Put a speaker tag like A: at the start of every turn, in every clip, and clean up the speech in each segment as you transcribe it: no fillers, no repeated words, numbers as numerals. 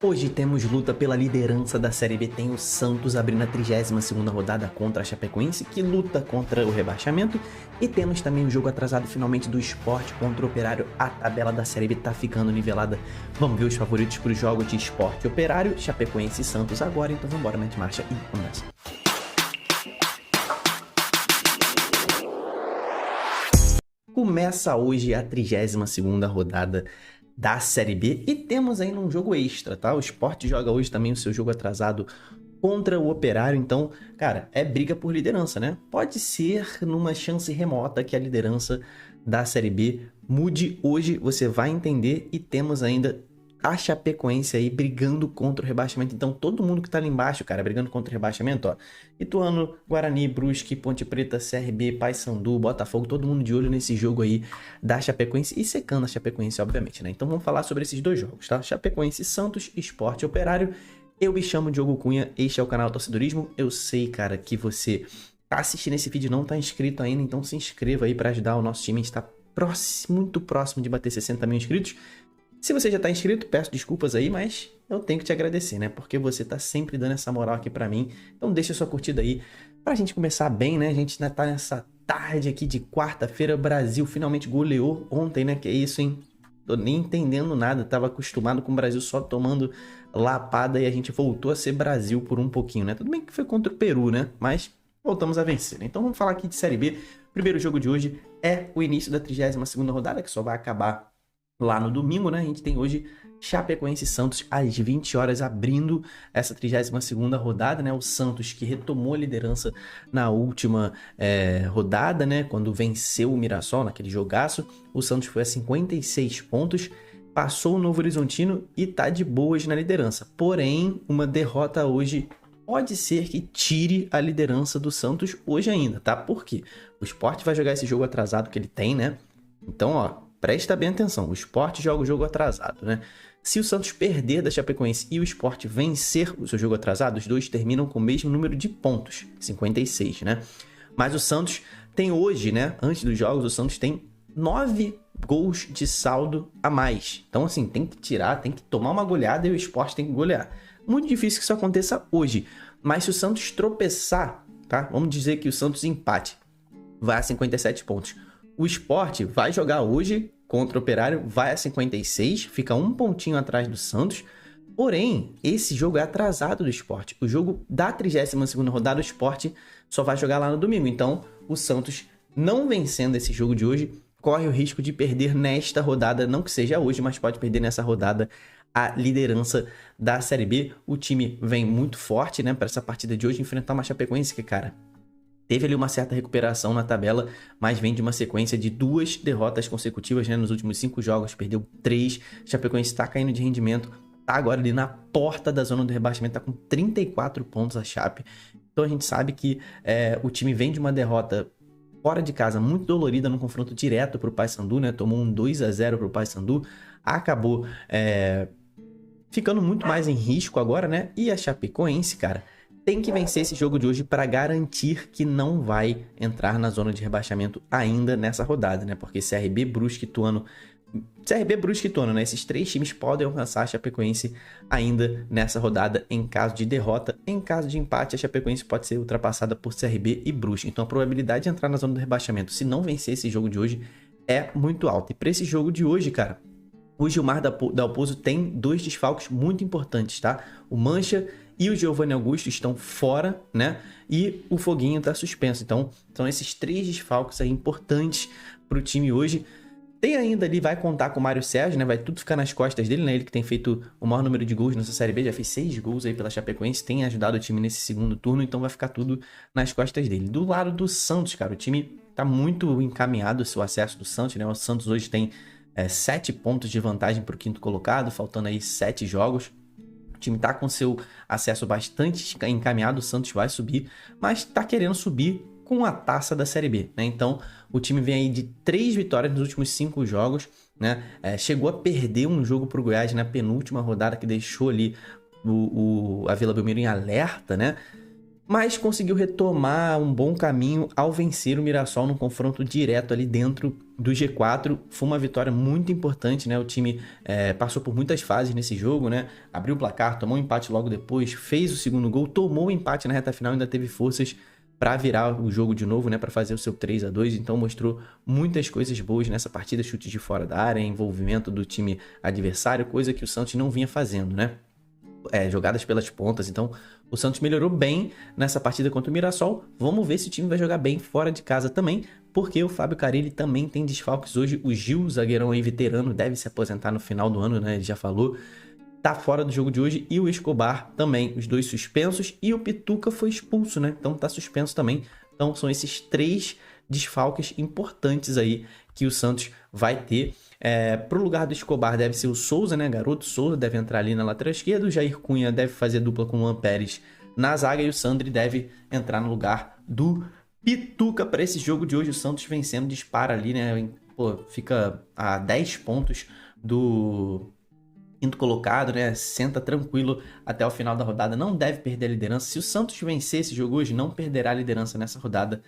A: Hoje temos luta pela liderança da Série B, tem o Santos abrindo a 32ª rodada contra a Chapecoense, que luta contra o rebaixamento, e temos também o jogo atrasado finalmente do Sport contra o Operário. A tabela da Série B tá ficando nivelada. Vamos ver os favoritos para os jogos de Sport e Operário, Chapecoense e Santos agora, então vamos embora, mete marcha e começa. Começa hoje a 32ª rodada da Série B e temos ainda um jogo extra, tá? O Sport joga hoje também o seu jogo atrasado contra o Operário, então, cara, é briga por liderança, né? Pode ser numa chance remota que a liderança da Série B mude hoje, você vai entender, e temos ainda a Chapecoense aí brigando contra o rebaixamento. Então todo mundo que tá ali embaixo, cara, brigando contra o rebaixamento, ó, Ituano, Guarani, Brusque, Ponte Preta, CRB, Paysandu, Botafogo, todo mundo de olho nesse jogo aí da Chapecoense e secando a Chapecoense, obviamente, né? Então vamos falar sobre esses dois jogos, tá? Chapecoense, Santos, Sport e Operário. Eu me chamo Diogo Cunha, este é o canal Torcedorismo. Eu sei, cara, que você tá assistindo esse vídeo e não tá inscrito ainda, então se inscreva aí para ajudar o nosso time. A gente tá muito próximo de bater 60 mil inscritos. Se você já tá inscrito, peço desculpas aí, mas eu tenho que te agradecer, né? Porque você tá sempre dando essa moral aqui pra mim. Então deixa sua curtida aí pra gente começar bem, né? A gente ainda tá nessa tarde aqui de quarta-feira. O Brasil finalmente goleou ontem, né? Que é isso, hein? Tô nem entendendo nada. Tava acostumado com o Brasil só tomando lapada e a gente voltou a ser Brasil por um pouquinho, né? Tudo bem que foi contra o Peru, né? Mas voltamos a vencer, né? Então vamos falar aqui de Série B. O primeiro jogo de hoje é o início da 32ª rodada, que só vai acabar lá no domingo, né? A gente tem hoje Chapecoense e Santos às 20 horas abrindo essa 32ª rodada, né? O Santos que retomou a liderança na última rodada, né? Quando venceu o Mirassol naquele jogaço. O Santos foi a 56 pontos, passou o Novo Horizontino e tá de boas na liderança. Porém, uma derrota hoje pode ser que tire a liderança do Santos hoje ainda, tá? Por quê? O Sport vai jogar esse jogo atrasado que ele tem, né? Então, ó, presta bem atenção, o Sport joga o jogo atrasado, né? Se o Santos perder da Chapecoense e o Sport vencer o seu jogo atrasado, os dois terminam com o mesmo número de pontos, 56, né? Mas o Santos tem hoje, né? Antes dos jogos, o Santos tem 9 gols de saldo a mais. Então, assim, tem que tirar, tem que tomar uma goleada e o Sport tem que golear. Muito difícil que isso aconteça hoje. Mas se o Santos tropeçar, tá? Vamos dizer que o Santos empate, vai a 57 pontos. O Sport vai jogar hoje contra o Operário, vai a 56, fica um pontinho atrás do Santos. Porém, esse jogo é atrasado do Sport. O jogo da 32ª rodada, o Sport só vai jogar lá no domingo. Então, o Santos, não vencendo esse jogo de hoje, corre o risco de perder nesta rodada, não que seja hoje, mas pode perder nessa rodada a liderança da Série B. O time vem muito forte, né, para essa partida de hoje, enfrentar uma Chapecoense que, cara, teve ali uma certa recuperação na tabela, mas vem de uma sequência de 2 derrotas consecutivas, né? Nos últimos 5 jogos, perdeu 3. Chapecoense está caindo de rendimento, tá agora ali na porta da zona do rebaixamento, tá com 34 pontos a Chape. Então a gente sabe que o time vem de uma derrota fora de casa muito dolorida no confronto direto para o Paysandu, né? Tomou um 2-0 para o Paysandu, acabou ficando muito mais em risco agora, né? E a Chapecoense, cara, tem que vencer esse jogo de hoje para garantir que não vai entrar na zona de rebaixamento ainda nessa rodada, né? Porque CRB, Brusque e Ituano, né? Esses 3 times podem alcançar a Chapecoense ainda nessa rodada em caso de derrota. Em caso de empate, a Chapecoense pode ser ultrapassada por CRB e Brusque. Então a probabilidade de entrar na zona do rebaixamento, se não vencer esse jogo de hoje, é muito alta. E para esse jogo de hoje, cara, o Gilmar Dalpozo tem 2 desfalques muito importantes, tá? O Mancha e o Giovanni Augusto estão fora, né? E o Foguinho tá suspenso. Então, são esses 3 desfalques aí importantes pro time hoje. Tem ainda ali, vai contar com o Mário Sérgio, né? Vai tudo ficar nas costas dele, né? Ele que tem feito o maior número de gols nessa Série B, já fez 6 gols aí pela Chapecoense, tem ajudado o time nesse segundo turno, então vai ficar tudo nas costas dele. Do lado do Santos, cara, o time tá muito encaminhado, o acesso do Santos, né? O Santos hoje tem 7 pontos de vantagem pro 5º colocado, faltando aí 7 jogos. O time tá com seu acesso bastante encaminhado, o Santos vai subir, mas tá querendo subir com a taça da Série B, né? Então, o time vem aí de 3 vitórias nos últimos 5 jogos, né? Chegou a perder um jogo pro Goiás na penúltima rodada, que deixou ali a Vila Belmiro em alerta, né? mas conseguiu retomar um bom caminho ao vencer o Mirassol num confronto direto ali dentro do G4. Foi uma vitória muito importante, né? O time passou por muitas fases nesse jogo, né? Abriu o placar, tomou um empate logo depois, fez o segundo gol, tomou o empate na reta final, ainda teve forças para virar o jogo de novo, né? Para fazer o seu 3-2. Então mostrou muitas coisas boas nessa partida, chute de fora da área, envolvimento do time adversário, coisa que o Santos não vinha fazendo, né? Jogadas pelas pontas. Então o Santos melhorou bem nessa partida contra o Mirassol. Vamos ver se o time vai jogar bem fora de casa também, porque o Fábio Carille também tem desfalques hoje. O Gil, zagueirão aí veterano, deve se aposentar no final do ano, né? Ele já falou. Tá fora do jogo de hoje. E o Escobar também, os dois suspensos. E o Pituca foi expulso, né? Então tá suspenso também. Então são esses 3 desfalques importantes aí que o Santos vai ter. Pro lugar do Escobar deve ser o Souza, né? Garoto Souza deve entrar ali na lateral esquerda. O Jair Cunha deve fazer dupla com o Luan Pérez na zaga. E o Sandri deve entrar no lugar do Pituca para esse jogo de hoje. O Santos vencendo, dispara ali, né? Pô, fica a 10 pontos do quinto colocado, né? Senta tranquilo até o final da rodada. Não deve perder a liderança. Se o Santos vencer esse jogo hoje, não perderá a liderança nessa rodada.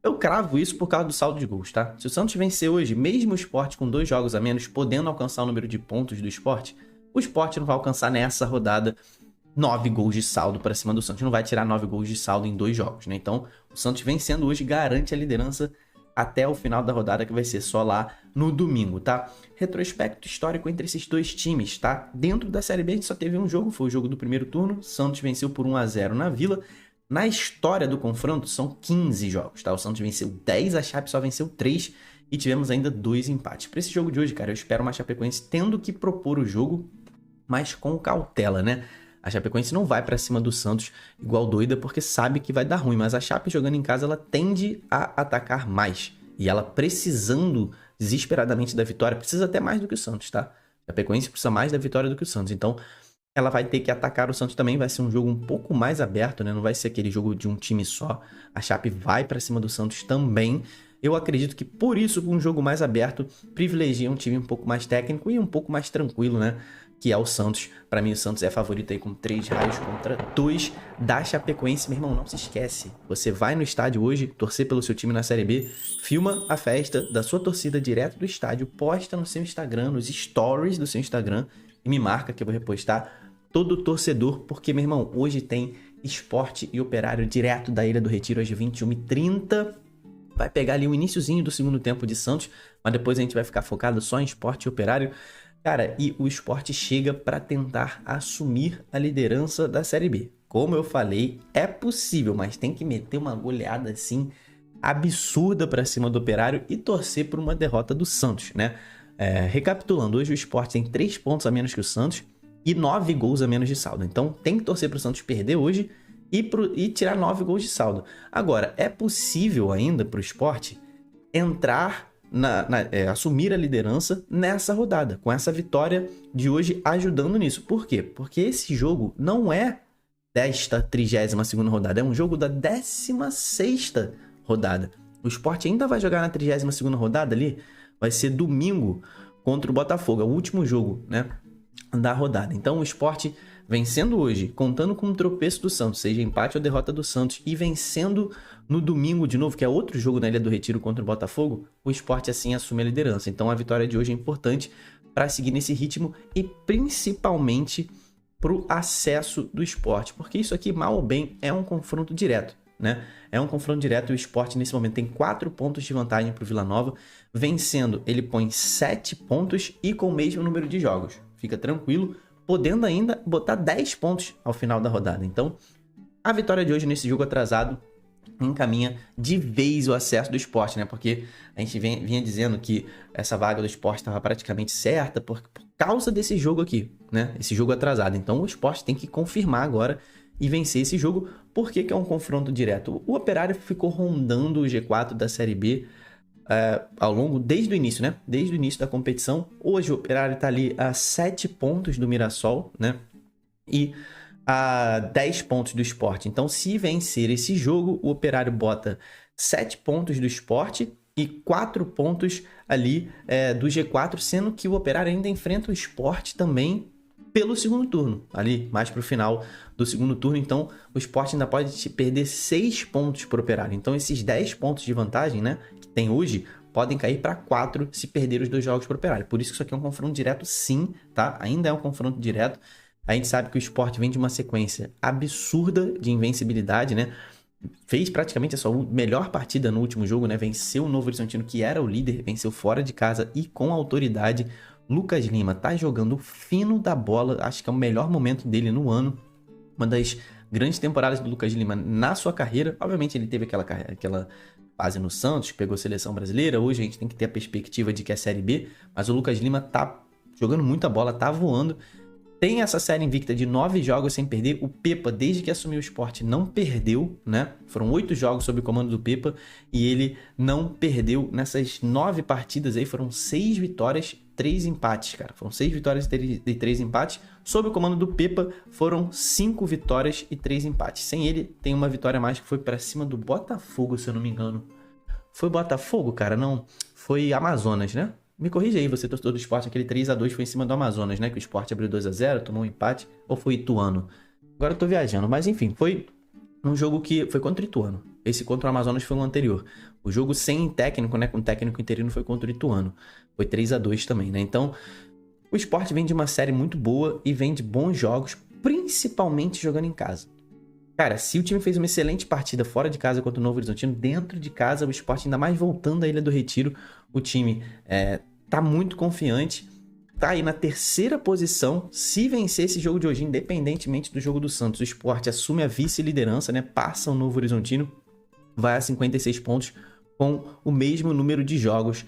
A: Eu cravo isso por causa do saldo de gols, tá? Se o Santos vencer hoje, mesmo o Sport com 2 jogos a menos, podendo alcançar o número de pontos do Sport, o Sport não vai alcançar nessa rodada 9 gols de saldo para cima do Santos. Não vai tirar 9 gols de saldo em 2 jogos, né? Então, o Santos vencendo hoje garante a liderança até o final da rodada, que vai ser só lá no domingo, tá? Retrospecto histórico entre esses 2 times, tá? Dentro da Série B a gente só teve um jogo, foi o jogo do primeiro turno. Santos venceu por 1-0 na Vila. Na história do confronto, são 15 jogos, tá? O Santos venceu 10, a Chape só venceu 3 e tivemos ainda 2 empates. Para esse jogo de hoje, cara, eu espero uma Chapecoense tendo que propor o jogo, mas com cautela, né? A Chapecoense não vai para cima do Santos igual doida, porque sabe que vai dar ruim, mas a Chape jogando em casa, ela tende a atacar mais. E ela precisando desesperadamente da vitória, precisa até mais do que o Santos, tá? A Chapecoense precisa mais da vitória do que o Santos, então ela vai ter que atacar o Santos também, vai ser um jogo um pouco mais aberto, né? Não vai ser aquele jogo de um time só. A Chape vai para cima do Santos também. Eu acredito que por isso, um jogo mais aberto privilegia um time um pouco mais técnico e um pouco mais tranquilo, né? Que é o Santos. Para mim, o Santos é favorito aí com 3 raios contra 2 da Chapecoense. Meu irmão, não se esquece. Você vai no estádio hoje, torcer pelo seu time na Série B, filma a festa da sua torcida direto do estádio, posta no seu Instagram, nos stories do seu Instagram e me marca que eu vou repostar todo torcedor, porque, meu irmão, hoje tem Sport e Operário direto da Ilha do Retiro às 21h30. Vai pegar ali o iniciozinho do segundo tempo de Santos, mas depois a gente vai ficar focado só em Sport e Operário. Cara, e o Sport chega para tentar assumir a liderança da Série B. Como eu falei, é possível, mas tem que meter uma goleada assim absurda para cima do Operário e torcer por uma derrota do Santos, né? Recapitulando, hoje o Sport tem 3 pontos a menos que o Santos e 9 gols a menos de saldo. Então tem que torcer para o Santos perder hoje e tirar 9 gols de saldo. Agora, é possível ainda para o Sport entrar, assumir a liderança nessa rodada, com essa vitória de hoje ajudando nisso. Por quê? Porque esse jogo não é desta 32ª rodada, é um jogo da 16ª rodada. O Sport ainda vai jogar na 32ª rodada ali, vai ser domingo contra o Botafogo, é o último jogo, né, da rodada. Então o Sport vencendo hoje, contando com um tropeço do Santos, seja empate ou derrota do Santos, e vencendo no domingo de novo, que é outro jogo na Ilha do Retiro contra o Botafogo, o Sport assim assume a liderança. Então a vitória de hoje é importante para seguir nesse ritmo e principalmente para o acesso do Sport, porque isso aqui, mal ou bem, é um confronto direto, né? É um confronto direto e o Sport nesse momento tem 4 pontos de vantagem para o Vila Nova. Vencendo, ele põe 7 pontos e com o mesmo número de jogos. Fica tranquilo, podendo ainda botar 10 pontos ao final da rodada. Então, a vitória de hoje nesse jogo atrasado encaminha de vez o acesso do Sport, né? Porque a gente vinha dizendo que essa vaga do Sport estava praticamente certa por causa desse jogo aqui, né? Esse jogo atrasado. Então, o Sport tem que confirmar agora e vencer esse jogo. Por que é um confronto direto? O Operário ficou rondando o G4 da Série B ao longo, desde o início, né? Desde o início da competição. Hoje o Operário está ali a 7 pontos do Mirassol, né? E a 10 pontos do Sport. Então, se vencer esse jogo, o Operário bota 7 pontos do Sport e 4 pontos ali do G4, sendo que o Operário ainda enfrenta o Sport também pelo segundo turno, ali mais pro final do segundo turno. Então o Sport ainda pode perder 6 pontos pro Operário. Então esses 10 pontos de vantagem, né, que tem hoje, podem cair para 4 se perder os 2 jogos pro Operário. Por isso que isso aqui é um confronto direto, sim, tá? Ainda é um confronto direto. A gente sabe que o Sport vem de uma sequência absurda de invencibilidade, né? Fez praticamente a sua melhor partida no último jogo, né? Venceu o Novo Horizontino, que era o líder, venceu fora de casa e com autoridade. Lucas Lima tá jogando fino da bola, acho que é o melhor momento dele no ano. Uma das grandes temporadas do Lucas Lima na sua carreira. Obviamente ele teve aquela fase no Santos, que pegou a seleção brasileira. Hoje a gente tem que ter a perspectiva de que é Série B, mas o Lucas Lima tá jogando muita bola, tá voando. Tem essa série invicta de 9 jogos sem perder. O Pepa, desde que assumiu o Sport, não perdeu, né? Foram 8 jogos sob o comando do Pepa e ele não perdeu. Nessas 9 partidas aí foram 6 vitórias, 3 empates, cara. Foram 6 vitórias e 3 empates. Sob o comando do Pepa, foram 5 vitórias e 3 empates. Sem ele, tem uma vitória a mais que foi pra cima do Botafogo, se eu não me engano. Foi Botafogo, cara? Não. Foi Amazonas, né? Me corrija aí, você torcedor do Sport, aquele 3-2 foi em cima do Amazonas, né? Que o Sport abriu 2-0, tomou um empate. Ou foi Ituano? Agora eu tô viajando, mas enfim, foi um jogo que foi contra o Ituano. Esse contra o Amazonas foi o anterior. O jogo sem técnico, né? Com técnico interino foi contra o Ituano. Foi 3-2 também, né? Então, o Sport vem de uma série muito boa e vem de bons jogos, principalmente jogando em casa. Cara, se o time fez uma excelente partida fora de casa contra o Novo Horizontino, dentro de casa, o Sport ainda mais voltando à Ilha do Retiro, o time tá muito confiante, tá aí na terceira posição. Se vencer esse jogo de hoje, independentemente do jogo do Santos, o Sport assume a vice-liderança, né? Passa o Novo Horizontino, vai a 56 pontos com o mesmo número de jogos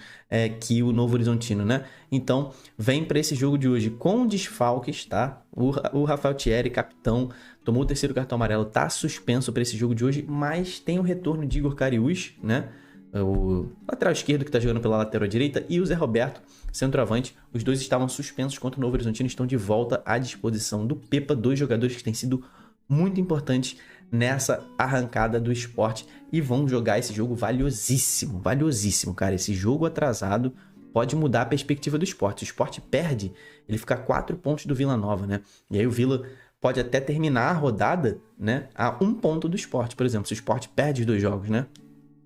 A: que o Novo Horizontino, né? Então, vem para esse jogo de hoje com desfalques, tá? O Rafael Thierry, capitão, tomou o terceiro cartão amarelo, tá suspenso para esse jogo de hoje, mas tem o retorno de Igor Cariús, né? O lateral esquerdo que tá jogando pela lateral direita, e o Zé Roberto, centroavante. Os dois estavam suspensos contra o Novo Horizontino, estão de volta à disposição do Pepa, 2 jogadores que têm sido muito importantes nessa arrancada do Sport e vão jogar esse jogo valiosíssimo, valiosíssimo, cara. Esse jogo atrasado pode mudar a perspectiva do Sport. Se o Sport perde, ele fica a 4 pontos do Vila Nova, né? E aí o Vila pode até terminar a rodada, né, a 1 ponto do Sport, por exemplo, se o Sport perde os 2 jogos, né?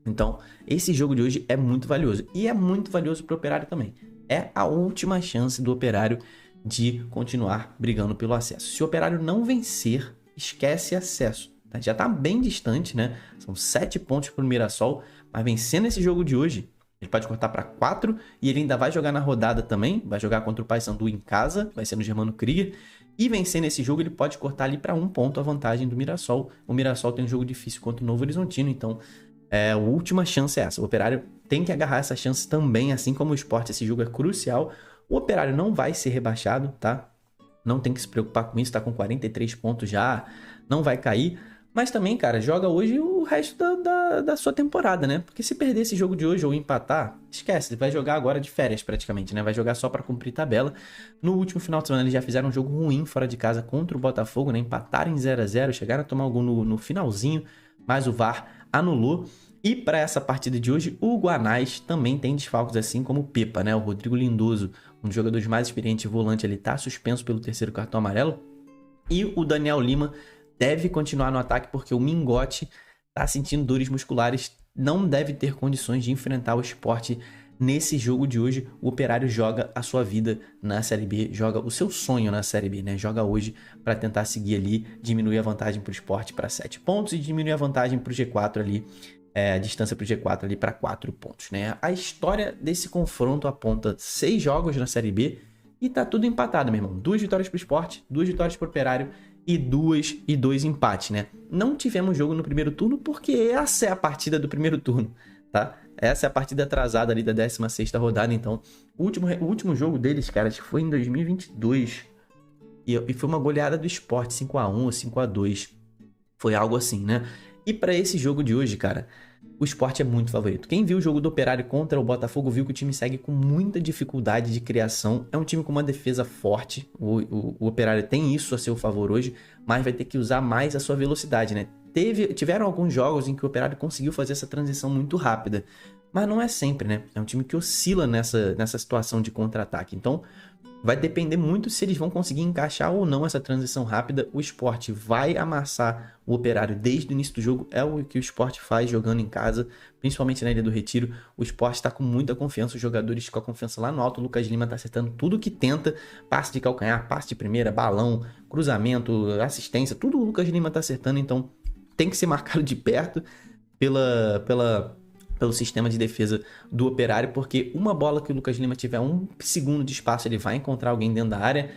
A: Então, esse jogo de hoje é muito valioso. E é muito valioso para o Operário também. É a última chance do Operário de continuar brigando pelo acesso. Se o Operário não vencer, esquece acesso. Tá? Já está bem distante, né? São 7 pontos para o Mirassol. Mas vencendo esse jogo de hoje, ele pode cortar para 4. E ele ainda vai jogar na rodada também. Vai jogar contra o Paysandu em casa. Vai ser no Germano Krieger. E vencendo esse jogo, ele pode cortar ali para 1 ponto a vantagem do Mirassol. O Mirassol tem um jogo difícil contra o Novo Horizontino. Então, a última chance é essa. O Operário tem que agarrar essa chance também, assim como o Sport. Esse jogo é crucial. O Operário não vai ser rebaixado, tá? Não tem que se preocupar com isso, tá com 43 pontos já, não vai cair. Mas também, cara, joga hoje o resto da sua temporada, né? Porque se perder esse jogo de hoje ou empatar, esquece, ele vai jogar agora de férias praticamente, né? Vai jogar só pra cumprir tabela. No último final de semana eles já fizeram um jogo ruim fora de casa contra o Botafogo, né? Empataram em 0-0, chegaram a tomar algum no finalzinho, mas o VAR anulou. E para essa partida de hoje, o Guanás também tem desfalques, assim como o Pepa, né? O Rodrigo Lindoso, um dos jogadores mais experientes volante, ele tá suspenso pelo terceiro cartão amarelo. E o Daniel Lima deve continuar no ataque porque o Mingote tá sentindo dores musculares, não deve ter condições de enfrentar o Sport nesse jogo de hoje. O Operário joga a sua vida na Série B, joga o seu sonho na Série B, né? Joga hoje para tentar seguir ali, diminuir a vantagem para o Sport para 7 pontos e diminuir a vantagem para o G4 ali, a distância para o G4 ali para 4 pontos, né? A história desse confronto aponta 6 jogos na Série B e tá tudo empatado, meu irmão. 2 vitórias para o Sport, 2 vitórias para o Operário e 2 empates, né? Não tivemos jogo no primeiro turno porque essa é a partida do primeiro turno, tá? Essa é a partida atrasada ali da 16ª rodada, então o último jogo deles, cara, acho que foi em 2022 e foi uma goleada do Sport, 5-1 ou 5-2, foi algo assim, né? E para esse jogo de hoje, cara, o Sport é muito favorito. Quem viu o jogo do Operário contra o Botafogo viu que o time segue com muita dificuldade de criação. É um time com uma defesa forte. O Operário tem isso a seu favor hoje, mas vai ter que usar mais a sua velocidade, né? Tiveram alguns jogos em que o Operário conseguiu fazer essa transição muito rápida, mas não é sempre, né? É um time que oscila nessa situação de contra-ataque. Então, vai depender muito se eles vão conseguir encaixar ou não essa transição rápida. O Sport vai amassar o Operário desde o início do jogo, é o que o Sport faz jogando em casa, principalmente na Ilha do Retiro. O Sport está com muita confiança, os jogadores com a confiança lá no alto. O Lucas Lima está acertando tudo que tenta, passe de calcanhar, passe de primeira, balão, cruzamento, assistência, tudo o Lucas Lima está acertando, então tem que ser marcado de perto pelo sistema de defesa do Operário, porque uma bola que o Lucas Lima tiver 1 segundo de espaço, ele vai encontrar alguém dentro da área.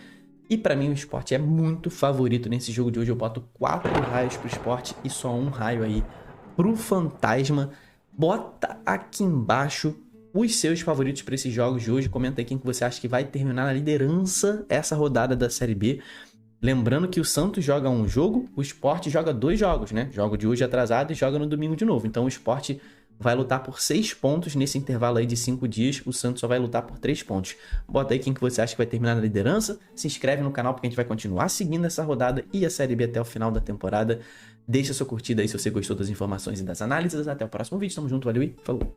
A: E pra mim o Sport é muito favorito nesse jogo de hoje. Eu boto 4 raios pro Sport e só 1 raio aí pro Fantasma. Bota aqui embaixo os seus favoritos para esses jogos de hoje. Comenta aí quem que você acha que vai terminar na liderança essa rodada da Série B. Lembrando que o Santos joga um jogo, o Sport joga 2 jogos, né? Joga de hoje atrasado e joga no domingo de novo. Então o Sport vai lutar por 6 pontos nesse intervalo aí de 5 dias. O Santos só vai lutar por 3 pontos. Bota aí quem que você acha que vai terminar na liderança. Se inscreve no canal porque a gente vai continuar seguindo essa rodada e a Série B até o final da temporada. Deixa sua curtida aí se você gostou das informações e das análises. Até o próximo vídeo. Tamo junto, valeu e falou!